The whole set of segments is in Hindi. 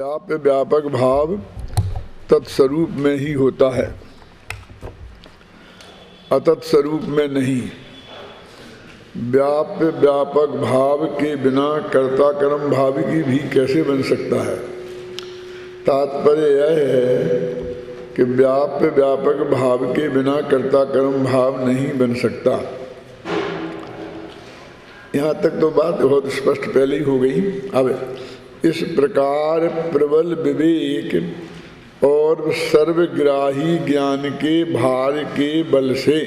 व्याप्य व्यापक भाव तत्स्वरूप में ही होता है, अतत्स्वरूप में नहीं। व्याप्य व्यापक भाव के बिना कर्ता कर्म भाविकी भी कैसे बन सकता है? तात्पर्य यह है कि व्याप्य व्यापक भाव के बिना कर्ता कर्म भाव नहीं बन सकता। यहाँ तक तो बात बहुत स्पष्ट पहले ही हो गई। अब इस प्रकार प्रबल विवेक और सर्वग्राही ज्ञान के भार के बल से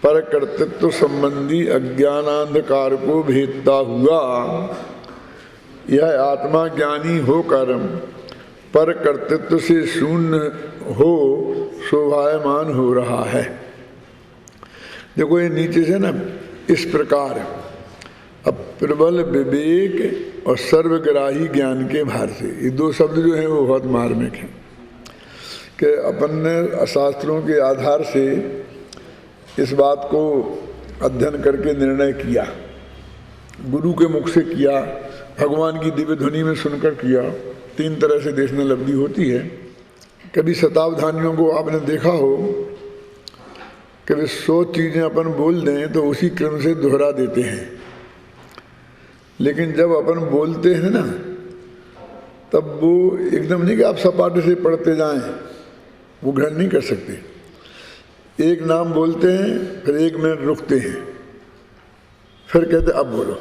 परकर्तृत्व संबंधी अज्ञानांधकार को भेदता हुआ यह आत्मा ज्ञानी होकर परकर्तृत्व से शून्य हो शोभायमान हो रहा है। देखो ये नीचे से ना इस प्रकार, अब प्रबल विवेक और सर्वग्राही ज्ञान के भार से, ये दो शब्द जो हैं वो बहुत मार्मिक हैं कि अपन ने शास्त्रों के आधार से इस बात को अध्ययन करके निर्णय किया, गुरु के मुख से किया, भगवान की दिव्य ध्वनि में सुनकर किया। तीन तरह से देखने लब्धि होती है। कभी शतावधानियों को आपने देखा हो, कभी 100 चीज़ें अपन बोल दें तो उसी क्रम से दोहरा देते हैं, लेकिन जब अपन बोलते हैं ना तब वो एकदम नहीं कि आप सपाटे से पढ़ते जाएं, वो ग्रहण नहीं कर सकते। एक नाम बोलते हैं, फिर 1 मिनट रुकते हैं, फिर कहते अब बोलो,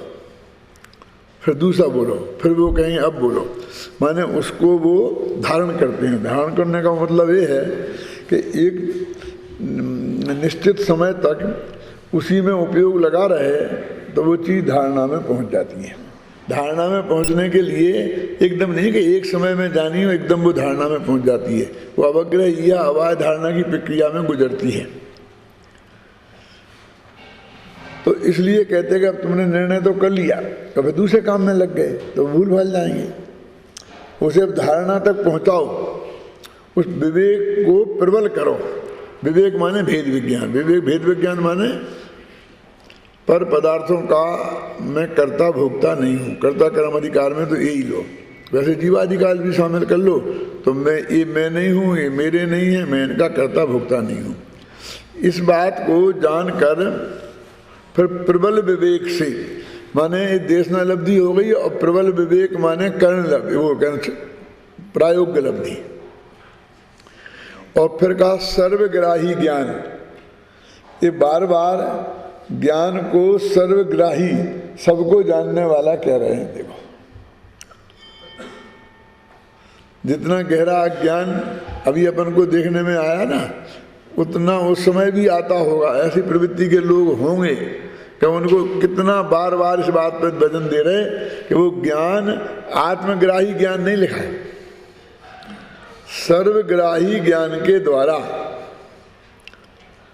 फिर दूसरा बोलो, फिर वो कहेंगे अब बोलो। माने उसको वो धारण करते हैं। धारण करने का मतलब ये है कि एक निश्चित समय तक उसी में उपयोग लगा रहे तो वो चीज़ धारणा में पहुंच जाती है। धारणा में पहुंचने के लिए एकदम नहीं कि एक समय में जानी हो एकदम वो धारणा में पहुंच जाती है, वो अवग्रह या अवाय धारणा की प्रक्रिया में गुजरती है। तो इसलिए कहते हैं कि अब तुमने निर्णय तो कर लिया, कभी दूसरे काम में लग गए तो भूल भाल जाएंगे। उसे अब धारणा तक पहुंचाओ, उस विवेक को प्रबल करो। विवेक माने भेद विज्ञान, विवेक भेद विज्ञान माने पर पदार्थों का मैं कर्ता भोक्ता नहीं हूँ। कर्ता कर्म अधिकार में तो यही लो, वैसे जीवाधिकार भी शामिल कर लो तो ये मैं नहीं हूँ, ये मेरे नहीं है, मैं इनका कर्ता भोक्ता नहीं हूँ। इस बात को जानकर फिर प्रबल विवेक से, माने देशना लब्धि हो गई, और प्रबल विवेक माने कर्ण लब्धि, वो प्रायोग्य लब्धि। और फिर कहा सर्वग्राही ज्ञान। ये बार बार ज्ञान को सर्वग्राही, सबको जानने वाला कह रहे हैं। देखो जितना गहरा ज्ञान अभी अपन को देखने में आया ना, उतना उस समय भी आता होगा। ऐसी प्रवृत्ति के लोग होंगे कि उनको कितना बार बार इस बात पर वजन दे रहे कि वो ज्ञान आत्मग्राही ज्ञान नहीं लिखा है, सर्वग्राही ज्ञान के द्वारा,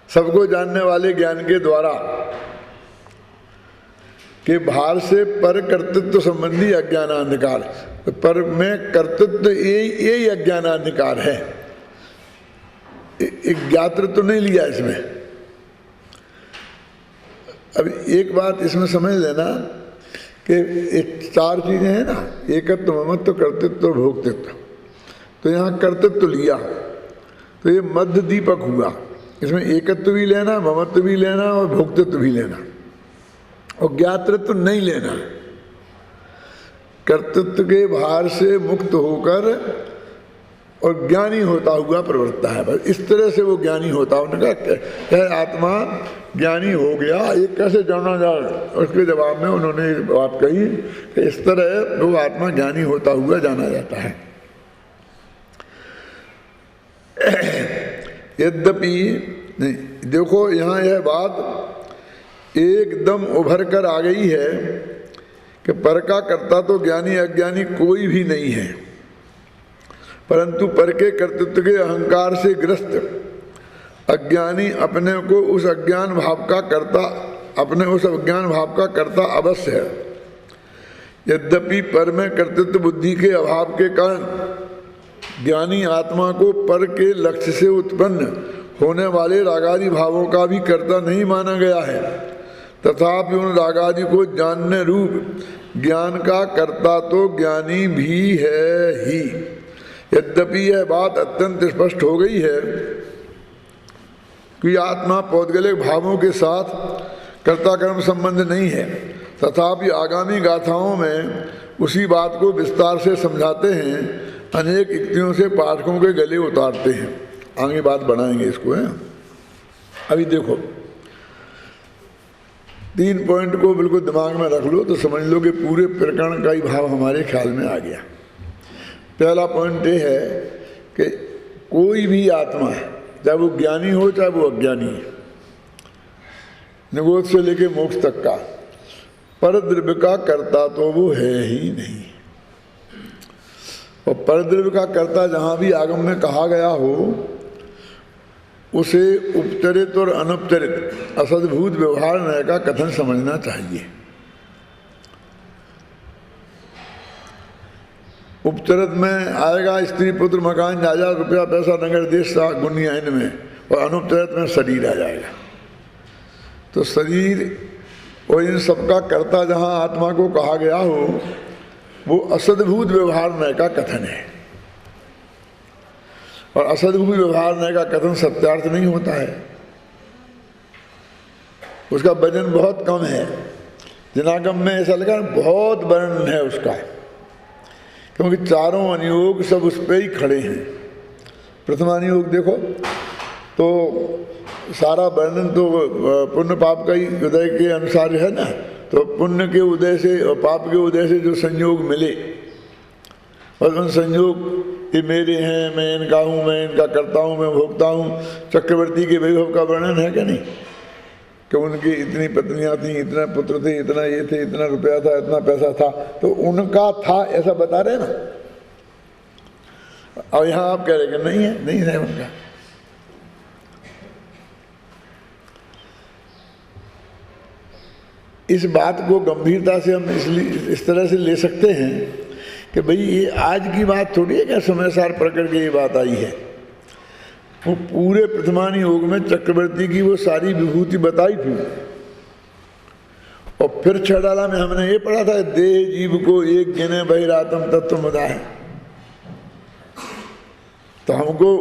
सबको जानने वाले ज्ञान के द्वारा के भार से पर कर्तृत्व संबंधी अज्ञानाधिकार। पर में कर्तृत्व यही अज्ञानाधिकार है, एक ज्ञातृत्व नहीं लिया इसमें। अब एक बात इसमें समझ लेना कि 4 चीजें हैं ना, एकत्व, ममत्व, कर्तृत्व और भोक्तृत्व। तो यहाँ कर्तृत्व लिया तो ये मध्य दीपक हुआ। इसमें एकत्व भी लेना, ममत्व भी लेना और भोक्तृत्व भी लेना, और ज्ञातृत्व नहीं लेना। कर्तृत्व के भार से मुक्त होकर और ज्ञानी होता हुआ प्रवर्तता है। बस इस तरह से वो ज्ञानी होता है। उन्होंने कहा आत्मा ज्ञानी हो गया, ये कैसे जाना जाए? उसके जवाब में उन्होंने बात कही कि इस तरह वो आत्मा ज्ञानी होता हुआ जाना जाता है। यद्यपि नहीं, देखो यहाँ यह बात एकदम उभर कर आ गई है कि पर का कर्ता तो ज्ञानी अज्ञानी कोई भी नहीं है, परंतु पर के कर्तृत्व के अहंकार से ग्रस्त अज्ञानी अपने को उस अज्ञान भाव का कर्ता, अपने उस अज्ञान भाव का कर्ता अवश्य है। यद्यपि पर में कर्तृत्व बुद्धि के अभाव के कारण ज्ञानी आत्मा को पर के लक्ष्य से उत्पन्न होने वाले रागादि भावों का भी कर्ता नहीं माना गया है, तथापि उन रागादि को जानने रूप ज्ञान का कर्ता तो ज्ञानी भी है ही। यद्यपि यह बात अत्यंत स्पष्ट हो गई है कि आत्मा पौद्गलिक भावों के साथ कर्ता कर्म संबंध नहीं है, तथापि आगामी गाथाओं में उसी बात को विस्तार से समझाते हैं, अनेक युक्तियों से पाठकों के गले उतारते हैं। आगे बात बढ़ाएंगे इसको है। अभी देखो 3 पॉइंट को बिल्कुल दिमाग में रख लो तो समझ लो कि पूरे प्रकरण का ही भाव हमारे ख्याल में आ गया। पहला पॉइंट ये है कि कोई भी आत्मा है, चाहे वो ज्ञानी हो चाहे वो अज्ञानी है, निगोद से लेके मोक्ष तक का, परद्रव्य का कर्ता तो वो है ही नहीं। और परद्रव्य का कर्ता जहाँ भी आगम में कहा गया हो उसे उपचरित और अनुपचरित असद्भूत व्यवहार न्याय का कथन समझना चाहिए। उपचरित में आएगा स्त्री पुत्र मकान जायदाद रुपया पैसा नगर देश गुनिया इनमें, और अनुपचरित में शरीर आ जाएगा। तो शरीर और इन सबका कर्ता जहाँ आत्मा को कहा गया हो वो असद्भूत व्यवहार न्याय का कथन है। और असद्भूत व्यवहार न्याय का कथन सत्यार्थ नहीं होता है, उसका वजन बहुत कम है। जिनागम में ऐसा लगा बहुत वर्णन है उसका, क्योंकि चारों अनुयोग सब उस पर ही खड़े हैं। प्रथम अनुयोग देखो तो सारा वर्णन तो पुण्य पाप का ही उदय के अनुसार है ना, तो पुण्य के उदय से और पाप के उदय से जो संयोग मिले और उन संयोग ये मेरे हैं, मैं इनका हूँ, मैं इनका करता हूँ, मैं भोगता हूँ। चक्रवर्ती के वैभव का वर्णन है क्या नहीं, कि उनकी इतनी पत्नियाँ थी, इतने पुत्र थे, इतना ये थे, इतना रुपया था, इतना पैसा था, तो उनका था ऐसा बता रहे ना। और यहाँ आप कह रहे कि नहीं है, नहीं है उनका। इस बात को गंभीरता से हम इसलिए इस तरह से ले सकते हैं कि भाई ये आज की बात थोड़ी है क्या समय सार प्रकट के ये बात आई है। वो पूरे प्रथमान योग में चक्रवर्ती की वो सारी विभूति बताई थी। और फिर छड़ाला में हमने ये पढ़ा था, देह जीव को एक गिने बहिरात्म तत्व मदा है। तो हमको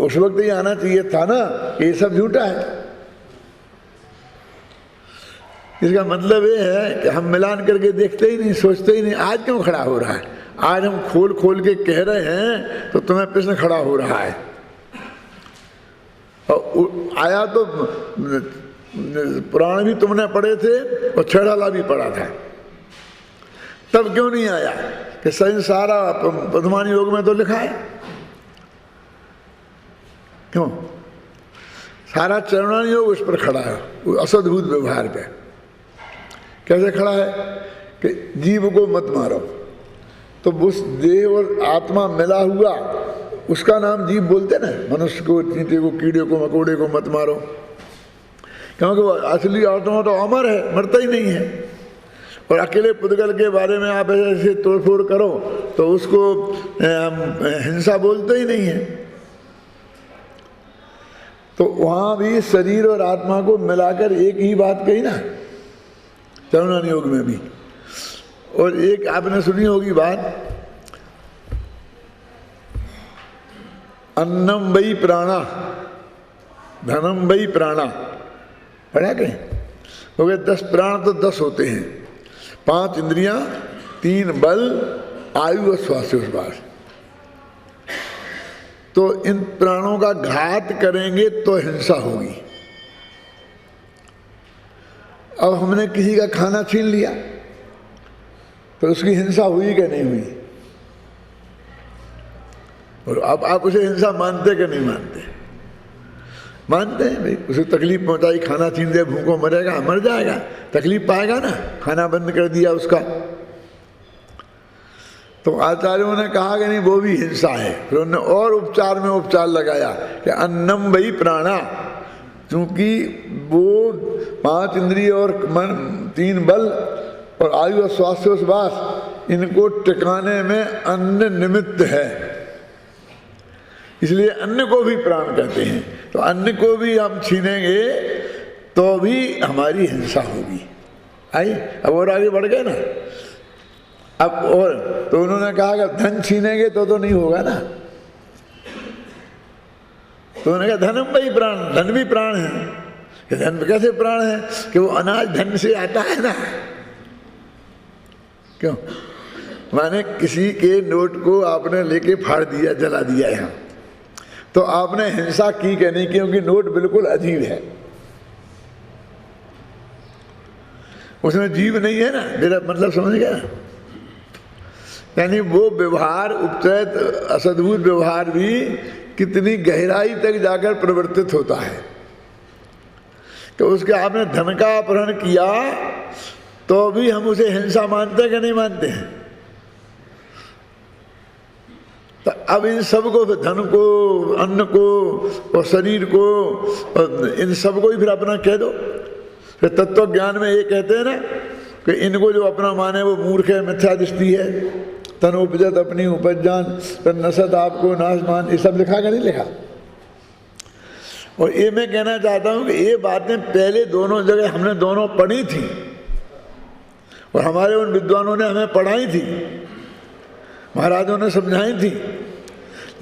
उस वक्त ये आना चाहिए था ना, ये सब झूठा है। इसका मतलब ये है कि हम मिलान करके देखते ही नहीं, सोचते ही नहीं। आज क्यों खड़ा हो रहा है? आज हम खोल खोल के कह रहे हैं तो तुम्हें प्रश्न खड़ा हो रहा है। और आया तो पुराण भी तुमने पढ़े थे और छड़ाला भी पढ़ा था, तब क्यों नहीं आया कि सारा प्रथमान योग में तो लिखा है। क्यों? सारा चरणान योग उस पर खड़ा है, असद्भूत व्यवहार पे। कैसे खड़ा है कि जीव को मत मारो, तो उस देह और आत्मा मिला हुआ उसका नाम जीव बोलते ना। मनुष्य को, चींटे को, कीड़े को, मकोड़े को मत मारो, क्योंकि वो असली आत्मा तो अमर है, मरता ही नहीं है। और अकेले पुद्गल के बारे में आप ऐसे तोड़फोड़ करो तो उसको हिंसा बोलते ही नहीं है। तो वहाँ भी शरीर और आत्मा को मिलाकर एक ही बात कही ना, चरणान योग में भी। और एक आपने सुनी होगी बात, अन्नम वही प्राणा धनम वही प्राणा, पढ़ा कहीं? हो गए 10 प्राण तो 10 होते हैं, 5 इंद्रियां, 3 बल, आयु और श्वासोच्छ्वास। तो इन प्राणों का घात करेंगे तो हिंसा होगी। अब हमने किसी का खाना छीन लिया तो उसकी हिंसा हुई कि नहीं हुई? और अब आप उसे हिंसा मानते कि नहीं मानते? मानते हैं भाई। उसे तकलीफ पहुंचाई, खाना छीन दे, भूखों मरेगा, मर जाएगा, तकलीफ पाएगा ना, खाना बंद कर दिया उसका। तो आचार्यों ने कहा कि नहीं, वो भी हिंसा है। फिर उन्होंने और उपचार में उपचार लगाया कि अन्नम वही प्राणा, क्योंकि वो 5 इंद्रिय और मन, 3 बल और आयु और श्वासोच्छ्वास, इनको टिकाने में अन्न निमित्त है, इसलिए अन्न को भी प्राण कहते हैं। तो अन्न को भी हम छीनेंगे तो भी हमारी हिंसा होगी। आई अब और आगे बढ़ गए ना। अब और तो उन्होंने कहा कि धन छीनेंगे तो नहीं होगा ना। तो उन्होंने कहा धनम भाई प्राण, धन भी प्राण है। कि धन कैसे प्राण है? कि वो अनाज धन से आता है ना। क्यों? माने किसी के नोट को आपने लेके फाड़ दिया, जला दिया यहाँ, तो आपने हिंसा की कि नहीं? क्योंकि नोट बिल्कुल अजीब है, उसमें जीव नहीं है ना। मेरा मतलब समझ गया? यानी वो व्यवहार, उपचरित असद्भुत व्यवहार भी कितनी गहराई तक जाकर प्रवर्तित होता है। तो उसके आपने धन का अपहरण किया तो भी हम उसे हिंसा मानते हैं कि नहीं मानते हैं? तो अब इन सब को, धन को, अन्न को और शरीर को, और इन सब को ही फिर अपना कह दो। फिर तत्व ज्ञान में ये कहते हैं ना कि इनको जो अपना माने वो मूर्ख है, मिथ्या दृष्टि है। तन उपजत अपनी उपज जान, तन नसत आपको नाश मान, ये सब लिखा कि नहीं लिखा? और ये मैं कहना चाहता हूँ कि ये बातें पहले दोनों जगह हमने दोनों पढ़ी थी और हमारे उन विद्वानों ने हमें पढ़ाई थी, महाराजों ने समझाई थी।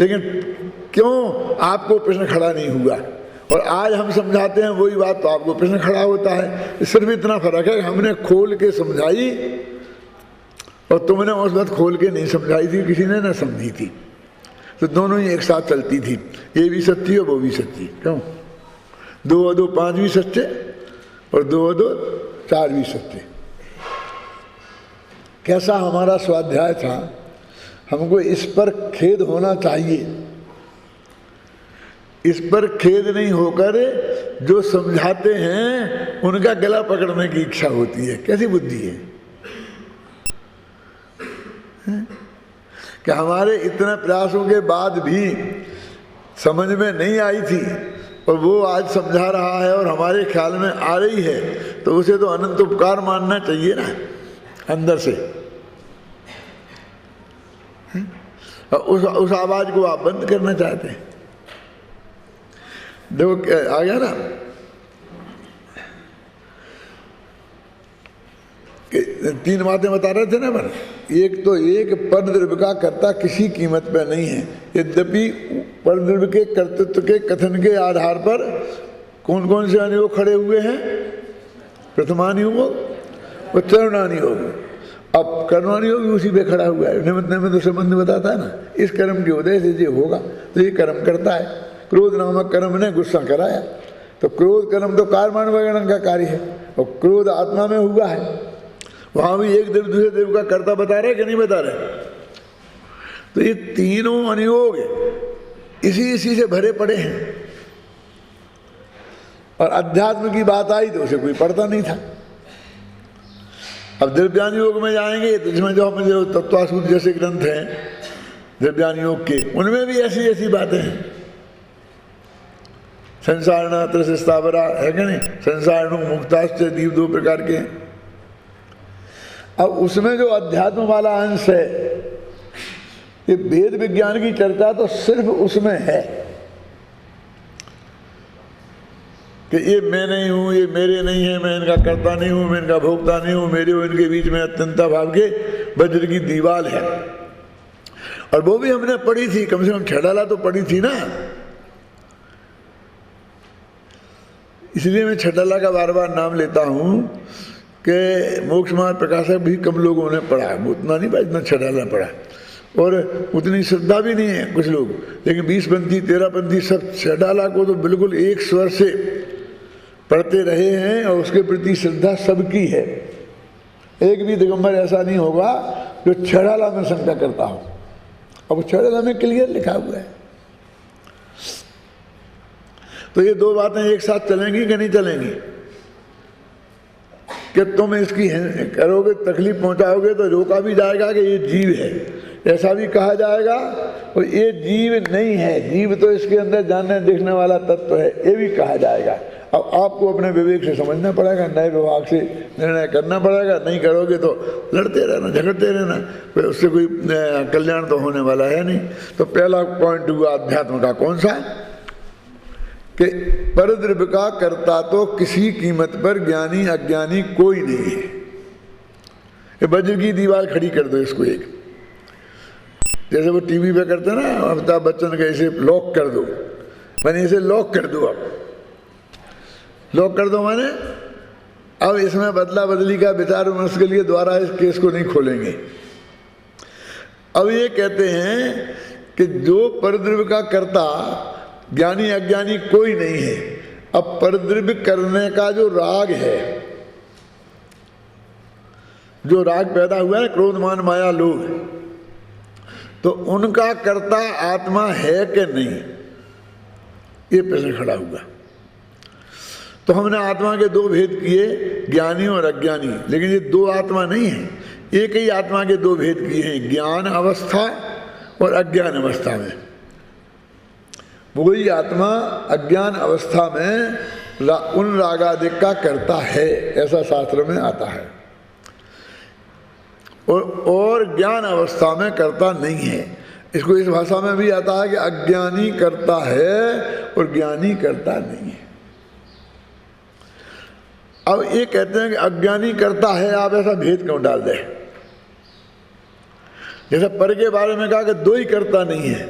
लेकिन क्यों आपको प्रश्न खड़ा नहीं हुआ? और आज हम समझाते हैं वही बात तो आपको प्रश्न खड़ा होता है। सिर्फ इतना फर्क है, हमने खोल के समझाई और तुमने उस बात खोल के नहीं समझाई थी, किसी ने ना समझी थी। तो दोनों ही एक साथ चलती थी, ये भी सच्ची और वो भी सच्ची। क्यों? 2 और 2 5 भी सच्चे और 2 और 2 4 भी सच्चे। कैसा हमारा स्वाध्याय था, हमको इस पर खेद होना चाहिए। इस पर खेद नहीं होकर जो समझाते हैं उनका गला पकड़ने की इच्छा होती है। कैसी बुद्धि है कि हमारे इतने प्रयासों के बाद भी समझ में नहीं आई थी और वो आज समझा रहा है और हमारे ख्याल में आ रही है, तो उसे तो अनंत उपकार मानना चाहिए ना अंदर से। उस आवाज को आप बंद करना चाहते हैं। देखो आ गया ना, 3 बातें बता रहे थे ना पर। एक तो एक परद्रव्य का कर्ता किसी कीमत पर नहीं है। यद्यपि परद्रव्य के कर्तृत्व के कथन के आधार पर कौन कौन से अनुयोग खड़े हुए हैं? प्रथमानुयोग और चरणानुयोग। अब कर्मानुयोग भी उसी पे खड़ा हुआ है। निमित्त निमित्त संबंध बताता है ना, इस कर्म के उदय से जो होगा तो ये कर्म करता है। क्रोध नामक कर्म ने गुस्सा कराया, तो क्रोध कर्म तो कारमान वगैरह का कार्य है और क्रोध आत्मा में हुआ है। वहां भी एक देव दूसरे देव का कर्ता बता रहे कि नहीं बता रहे? तो ये तीनों अनुयोग इसी से भरे पड़े हैं। और अध्यात्म की बात आई तो उसे कोई पढ़ता नहीं था। अब द्रव्यानुयोग में जाएंगे तो जिसमें जो हम जो तत्वासूत्र जैसे ग्रंथ हैं द्रव्यानुयोग के, उनमें भी ऐसी ऐसी बातें हैं। संसारण त्रस स्थावरा है कि नहीं? संसारणु मुक्ताश्च दीव 2 प्रकार के। अब उसमें जो अध्यात्म वाला अंश है, ये वेद विज्ञान की चर्चा तो सिर्फ उसमें है कि ये मैं नहीं हूं, ये मेरे नहीं है, मैं इनका कर्ता नहीं हूं, मैं इनका भोक्ता नहीं हूं, मेरे और इनके बीच में अत्यंता भाव के वज्र की दीवार है। और वो भी हमने पढ़ी थी, कम से कम 6 डाला तो पढ़ी थी ना। इसलिए मैं 6 डाला का बार बार नाम लेता हूं कि मोक्ष मार्ग प्रकाशक भी कम लोगों ने पढ़ा, उतना नहीं, इतना 6 डाला पढ़ा। और उतनी श्रद्धा भी नहीं है कुछ लोग, लेकिन 20 पंथी 13 पंथी सब 6 डाला को तो बिल्कुल एक स्वर से पढ़ते रहे हैं और उसके प्रति श्रद्धा सबकी है। एक भी दिगंबर ऐसा नहीं होगा जो 6 डाला में शंका करता हो। अब 6 डाला में क्लियर लिखा हुआ है। तो ये 2 बातें एक साथ चलेंगी कि नहीं चलेंगी? कि तुम इसकी करोगे, तकलीफ पहुंचाओगे तो रोका भी जाएगा कि ये जीव है, ऐसा भी कहा जाएगा, और ये जीव नहीं है, जीव तो इसके अंदर जानने देखने वाला तत्व है, ये भी कहा जाएगा। अब आपको अपने विवेक से समझना पड़ेगा, नए विभाग से निर्णय करना पड़ेगा। नहीं करोगे तो लड़ते रहना, झगड़ते रहना, फिर उससे कोई कल्याण तो होने वाला है नहीं। तो पहला पॉइंट हुआ अध्यात्म का, कौन सा? कि परद्रव्य का कर्ता तो किसी कीमत पर ज्ञानी अज्ञानी कोई नहीं है। ये वज्र की दीवार खड़ी कर दो इसको एक, जैसे वो टीवी पे करते हैं ना अमिताभ बच्चन का, इसे लॉक कर दो, मैंने इसे लॉक कर दो, अब लॉक कर दो मैंने, अब इसमें बदला बदली का विचार विमर्श के लिए द्वारा इस केस को नहीं खोलेंगे। अब ये कहते हैं कि जो परद्रव्य का कर्ता ज्ञानी अज्ञानी कोई नहीं है। अब परद्रव्य करने का जो राग है, जो राग पैदा हुआ है क्रोध मान माया लोभ, तो उनका कर्ता आत्मा है कि नहीं, ये प्रश्न खड़ा हुआ। तो हमने आत्मा के दो भेद किए, ज्ञानी और अज्ञानी, लेकिन ये दो आत्मा नहीं है, एक ही आत्मा के दो भेद किए हैं, ज्ञान अवस्था और अज्ञान अवस्था में। वही आत्मा अज्ञान अवस्था में उन रागादिक का करता है, ऐसा शास्त्र में आता है, और ज्ञान अवस्था में करता नहीं है। इसको इस भाषा में भी आता है कि अज्ञानी करता है और ज्ञानी करता नहीं है। अब ये कहते हैं कि अज्ञानी करता है, आप ऐसा भेद क्यों डाल दें? जैसे पर के बारे में कहा कि दो ही करता नहीं है,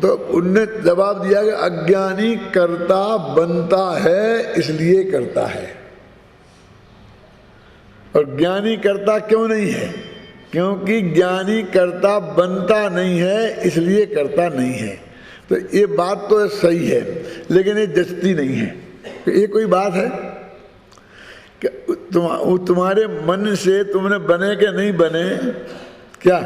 तो उनने जवाब दिया कि अज्ञानी करता बनता है इसलिए करता है, और ज्ञानी करता क्यों नहीं है? क्योंकि ज्ञानी करता बनता नहीं है इसलिए करता नहीं है। तो ये बात तो सही है, लेकिन ये जचती नहीं है। तो ये कोई बात है कि तुम्हारे मन से तुमने बने के नहीं बने, क्या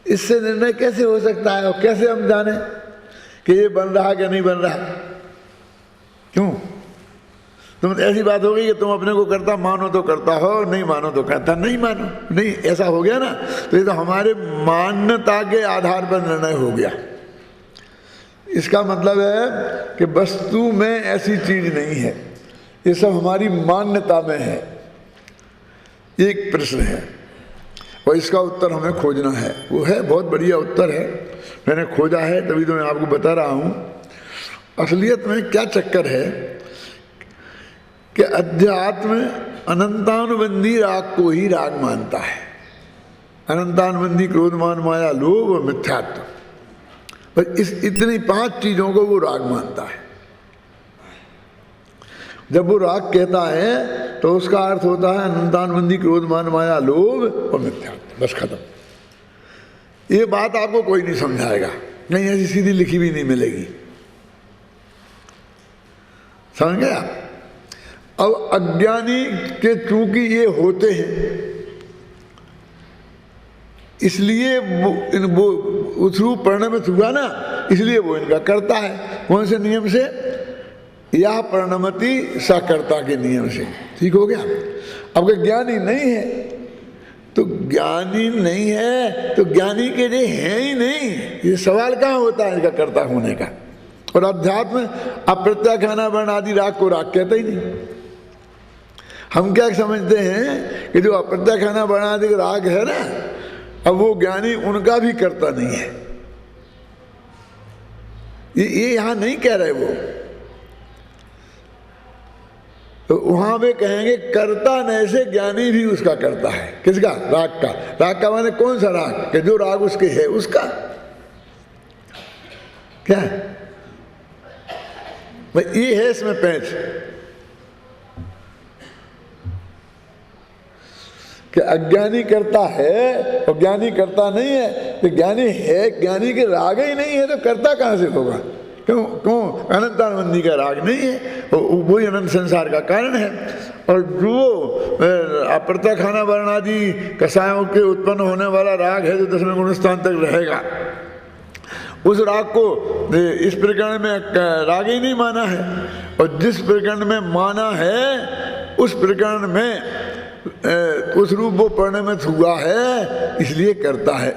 इससे निर्णय कैसे हो सकता है? और कैसे हम जाने कि ये बन रहा कि नहीं बन रहा? क्यों? तुम ऐसी बात हो गई कि तुम अपने को करता मानो तो करता हो, नहीं मानो तो करता नहीं मानो, नहीं ऐसा हो गया ना। तो ये तो हमारे मान्यता के आधार पर निर्णय हो गया। इसका मतलब है कि वस्तु में ऐसी चीज नहीं है, ये सब हमारी मान्यता में है। एक प्रश्न है और इसका उत्तर हमें खोजना है, वो है बहुत बढ़िया उत्तर है, मैंने खोजा है तभी तो मैं आपको बता रहा हूँ। असलियत में क्या चक्कर है कि अध्यात्म अनंतानुबंधी राग को ही राग मानता है। अनंतानुबंधी क्रोध मान माया लोभ और मिथ्यात्व, पर इस इतनी 5 चीजों को वो राग मानता है। जब वो राग कहता है तो उसका अर्थ होता है अनंतानुबंधी क्रोध मान माया लोभ और मिथ्यात्व, बस खत्म। ये बात आपको कोई नहीं समझाएगा, कहीं ऐसी सीधी लिखी भी नहीं मिलेगी, समझ गया? अब अज्ञानी के चूंकि ये होते हैं इसलिए वो उस रूप परिणमित हुआ ना, इसलिए वो इनका करता है। कौन से नियम से? यह परिणमति सकर्ता के नियम से। ठीक हो गया? अब अगर ज्ञानी नहीं है तो ज्ञानी नहीं है तो ज्ञानी के लिए है ही नहीं, ये सवाल कहाँ होता है इनका कर्ता होने का। और अध्यात्म अप्रत्याख्याना वर्ण आदि राग को राग कहता ही नहीं। हम क्या समझते हैं कि जो अप्रत्याख्याना वर्ण आदि राग है ना, अब वो ज्ञानी उनका भी करता नहीं है। ये यहां नहीं कह रहे वो, तो वहां वे कहेंगे करता न से ज्ञानी भी उसका करता है। किसका? राग का। राग का माने कौन सा राग? कि जो राग उसके है उसका। क्या भाई ये है इसमें पैंच कि अज्ञानी करता है और ज्ञानी करता नहीं है। तो ज्ञानी है, ज्ञानी के राग ही नहीं है तो करता कहां से होगा? क्यों? अनंतानुबंधी का राग नहीं है, वही अनंत संसार का कारण है। और जो अप्रत्याख्याना वर्ण आदि कसायों के उत्पन्न होने वाला राग है जो 10वें गुण स्थान तक रहेगा, उस राग को इस प्रकरण में राग ही नहीं माना है। और जिस प्रकरण में माना है उस प्रकरण में उस रूप वो परिणमित हुआ है इसलिए करता है।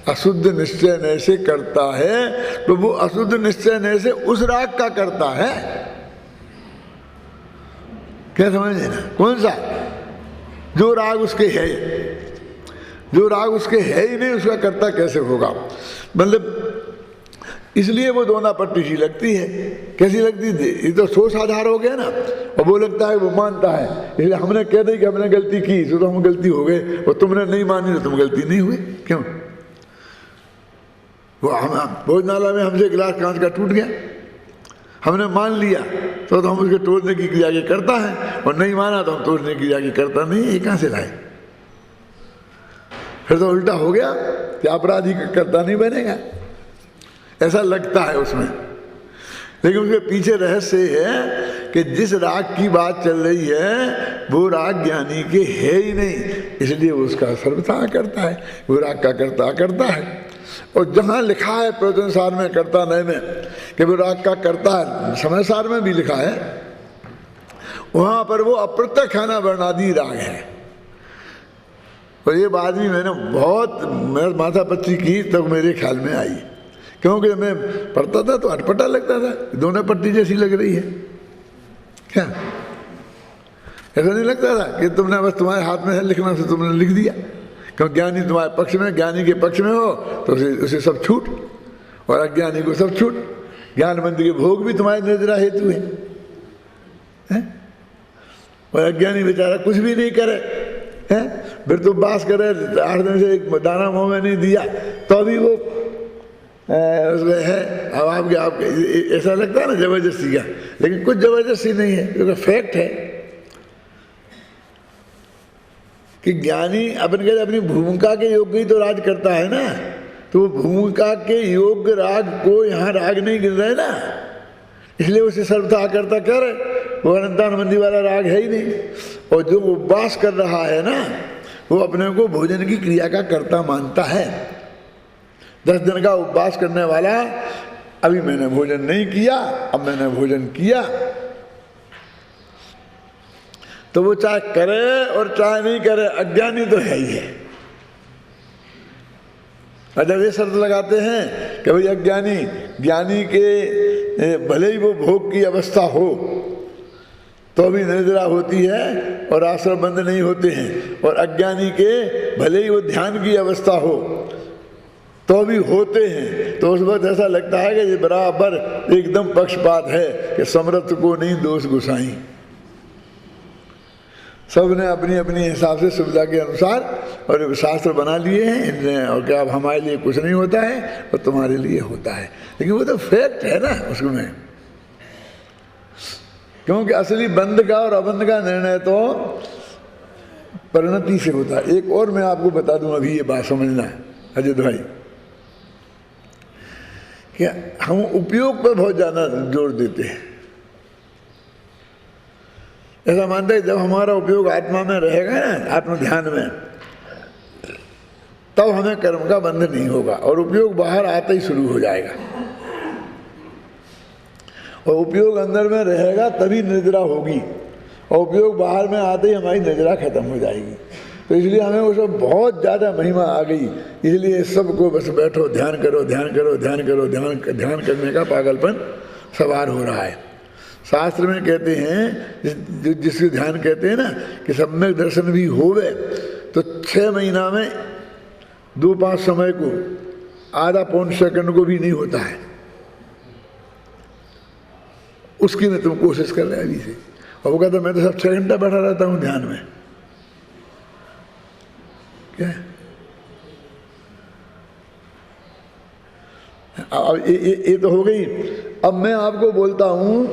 अशुद्ध निश्चय नय से करता है तो वो अशुद्ध निश्चय नय से उस राग का करता है। क्या समझे ना? कौन सा? जो राग उसके है, जो राग उसके है ही नहीं उसका कर्ता कैसे होगा? मतलब इसलिए वो दोना पट्टी सी लगती है। कैसी लगती थी? ये तो सोच आधार हो गया ना, और वो लगता है वो मानता है, इसलिए हमने कह दी कि हमने गलती की तो हम गलती हो गए, और तुमने नहीं मानी तो तुम गलती नहीं हुए। क्यों? वो हम भोजनालय में हमसे गिलास कांच का टूट गया, हमने मान लिया तो हम उसके तोड़ने की क्रिया की करता है, और नहीं माना तो हम तोड़ने की क्रिया की करता नहीं। ये कहाँ से लाए? फिर तो उल्टा हो गया कि अपराधी करता नहीं बनेगा, ऐसा लगता है उसमें। लेकिन उसके पीछे रहस्य है कि जिस राग की बात चल रही है वो राग ज्ञानी के है ही नहीं, इसलिए वो उसका सर्वथा करता है, वो राग का करता है। और जहाँ लिखा है प्रवचन सार में करता नए में कि वो राग का करता है, समय सार में भी लिखा है, वहाँ पर वो अप्रत्यक्ष खाना वर्णादि राग है। और ये बात भी मैंने बहुत माथा पच्ची की तब मेरे ख्याल में आई, क्योंकि मैं पढ़ता था तो अटपटा लगता था, दोनों पट्टी जैसी लग रही है। क्या ऐसा नहीं लगता था कि तुमने बस तुम्हारे हाथ में है लिखना से तुमने लिख दिया? क्योंकि ज्ञानी तुम्हारे पक्ष में, ज्ञानी के पक्ष में हो तो उसे सब छूट, और अज्ञानी को सब छूट। ज्ञानवंत के भोग भी तुम्हारे निर्जरा हेतु है, और अज्ञानी बेचारा कुछ भी नहीं करे है, फिर तो बास करे 8 दिन से एक दाना मुँह में नहीं दिया तो अभी वो उसमें है। अब आपके ऐसा लगता है ना जबरदस्ती का, लेकिन कुछ जबरदस्ती नहीं है, क्योंकि फैक्ट है कि ज्ञानी अपन कहते अपनी भूमिका के योग्य ही तो राज करता है ना, तो वो भूमिका के योग्य राग को यहाँ राग नहीं गिन रहे ना, इसलिए उसे सर्वथा करता कर, वो अनंतानुबंधी वाला राग है ही नहीं। और जो उपवास कर रहा है ना, वो अपने को भोजन की क्रिया का कर्ता मानता है। 10 दिन का उपवास करने वाला, अभी मैंने भोजन नहीं किया, अब मैंने भोजन किया, तो वो चाहे करे और चाहे नहीं करे, अज्ञानी तो है ही है। और जब ये शर्त लगाते हैं कि भाई अज्ञानी, ज्ञानी के भले ही वो भोग की अवस्था हो तो भी निर्जरा होती है और आश्रम बंद नहीं होते हैं, और अज्ञानी के भले ही वो ध्यान की अवस्था हो तो भी होते हैं, तो उस वक्त ऐसा लगता है कि ये बराबर एकदम पक्षपात है कि समर्थ को नहीं दोष गुसाई। सब ने अपनी अपनी हिसाब से सुविधा के अनुसार और शास्त्र बना लिए हैं, और क्या अब हमारे लिए कुछ नहीं होता है और तुम्हारे लिए होता है, लेकिन वो तो फैक्ट है ना उसमें। क्योंकि असली बंध का और अबंध का निर्णय तो परिणति से होता है। एक और मैं आपको बता दूं, अभी ये बात समझना है अजय भाई, कि हम उपयोग पर बहुत ज़्यादा जोर देते हैं। ऐसा मानते हैं जब हमारा उपयोग आत्मा में रहेगा ना, आत्म ध्यान में, तब हमें कर्म का बंधन नहीं होगा, और उपयोग बाहर आते ही शुरू हो जाएगा। और उपयोग अंदर में रहेगा तभी निर्जरा होगी, और उपयोग बाहर में आते ही हमारी निर्जरा खत्म हो जाएगी। तो इसलिए हमें वो सब बहुत ज़्यादा महिमा आ गई, इसलिए सबको बस बैठो, ध्यान करो, ध्यान करो, ध्यान करो, ध्यान करने का पागलपन सवार हो रहा है। शास्त्र में कहते हैं, जिसको ध्यान कहते हैं ना, कि सम्यक दर्शन भी होवे तो 6 महीना में 2-5 समय को, आधा पौन सेकंड को भी नहीं होता है। उसकी में तुम कोशिश कर रहे अभी से। और वो कहता मैं तो सब 6 घंटा बैठा रहता हूँ ध्यान में। क्या अब ये तो हो गई। अब मैं आपको बोलता हूँ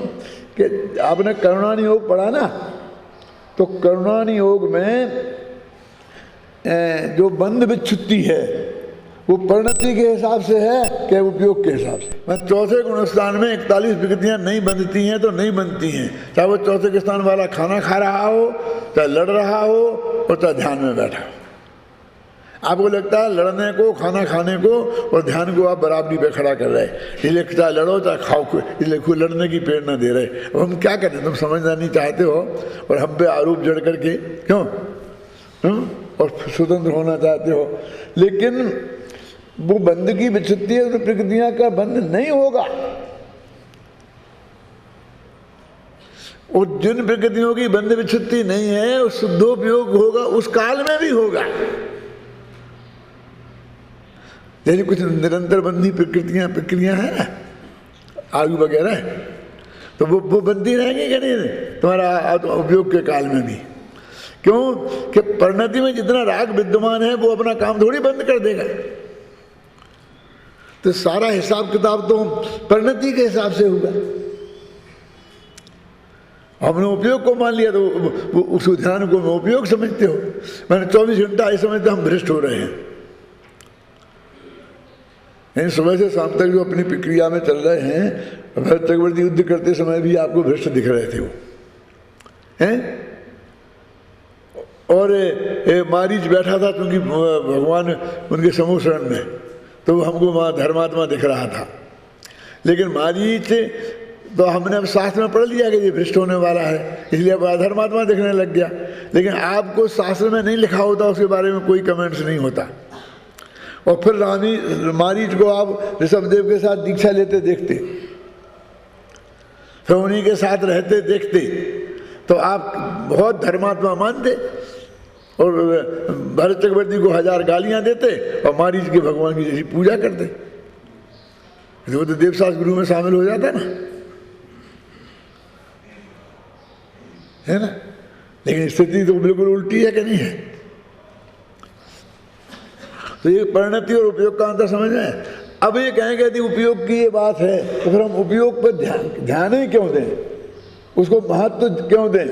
कि आपने करुणानि योग पढ़ा ना, तो करुणानि योग में जो बंध विच्छुत्ति है वो परिणति के हिसाब से है कि उपयोग के हिसाब से। मैं चौथे गुणस्थान में 41 विकृतियाँ नहीं बनती हैं तो नहीं बनती हैं, चाहे वो चौथे के स्थान वाला खाना खा रहा हो, चाहे लड़ रहा हो, और चाहे ध्यान में बैठा हो। आपको लगता है लड़ने को, खाना खाने को और ध्यान को आप बराबरी पे खड़ा कर रहे हैं, इसलिए चाहे लड़ो चाहे खाओ, इसलिए खुद लड़ने की प्रेरणा दे रहे। अब हम क्या करें, तुम समझना नहीं चाहते हो और हम पे आरोप जड़ करके क्यों और स्वतंत्र होना चाहते हो। लेकिन वो बंध की विच्छित्ति है, उन प्रकृतियां का बंध नहीं होगा। और जिन प्रकृतियों की बंध विच्छित्ति नहीं है, उस शुद्धोपयोग होगा, उस काल में भी होगा। जैसे कुछ निरंतर बंधी प्रक्रियाँ हैं ना, आयु वगैरह, तो वो बनती रहेंगी कि नहीं तुम्हारा उपयोग के काल में भी। क्यों कि परिणति में जितना राग विद्यमान है वो अपना काम थोड़ी बंद कर देगा। तो सारा हिसाब किताब तो परिणति के हिसाब से होगा। हमने उपयोग को मान लिया तो उस ध्यान को मैं उपयोग समझते हो, मैंने 24 घंटा ऐसे समझते हम भ्रष्ट हो रहे हैं। सुबह से शाम तक जो अपनी प्रक्रिया में चल रहे हैं, भरत चक्रवर्ती युद्ध करते समय भी आपको भ्रष्ट दिख रहे थे वो हैं। और मारीच बैठा था क्योंकि भगवान उनके समूह शरण में, तो हमको वहाँ धर्मात्मा दिख रहा था। लेकिन मारीच तो हमने अब शास्त्र में पढ़ लिया कि ये भ्रष्ट होने वाला है, इसलिए अब धर्मात्मा दिखने लग गया। लेकिन आपको शास्त्र में नहीं लिखा होता, उसके बारे में कोई कमेंट्स नहीं होता। और फिर मारीच को आप ऋषभदेव के साथ दीक्षा लेते देखते, फिर उन्हीं के साथ रहते देखते, तो आप बहुत धर्मात्मा मानते और भरत चक्रवर्ती को 1000 गालियां देते और मारीच के भगवान की जैसी पूजा करते। वो तो देवशास्त्र गुरु में शामिल हो जाता ना, है ना। लेकिन स्थिति तो बिल्कुल उल्टी है कि नहीं है। तो ये परिणति और उपयोग का अंतर समझ रहे हैं। अब ये कहेंगे यदि उपयोग की ये बात है तो फिर हम उपयोग पर ध्यान ही क्यों दें, उसको महत्व क्यों दें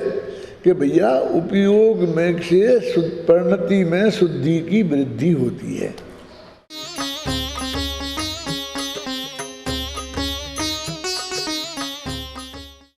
कि भैया उपयोग में से परिणति में शुद्धि की वृद्धि होती है।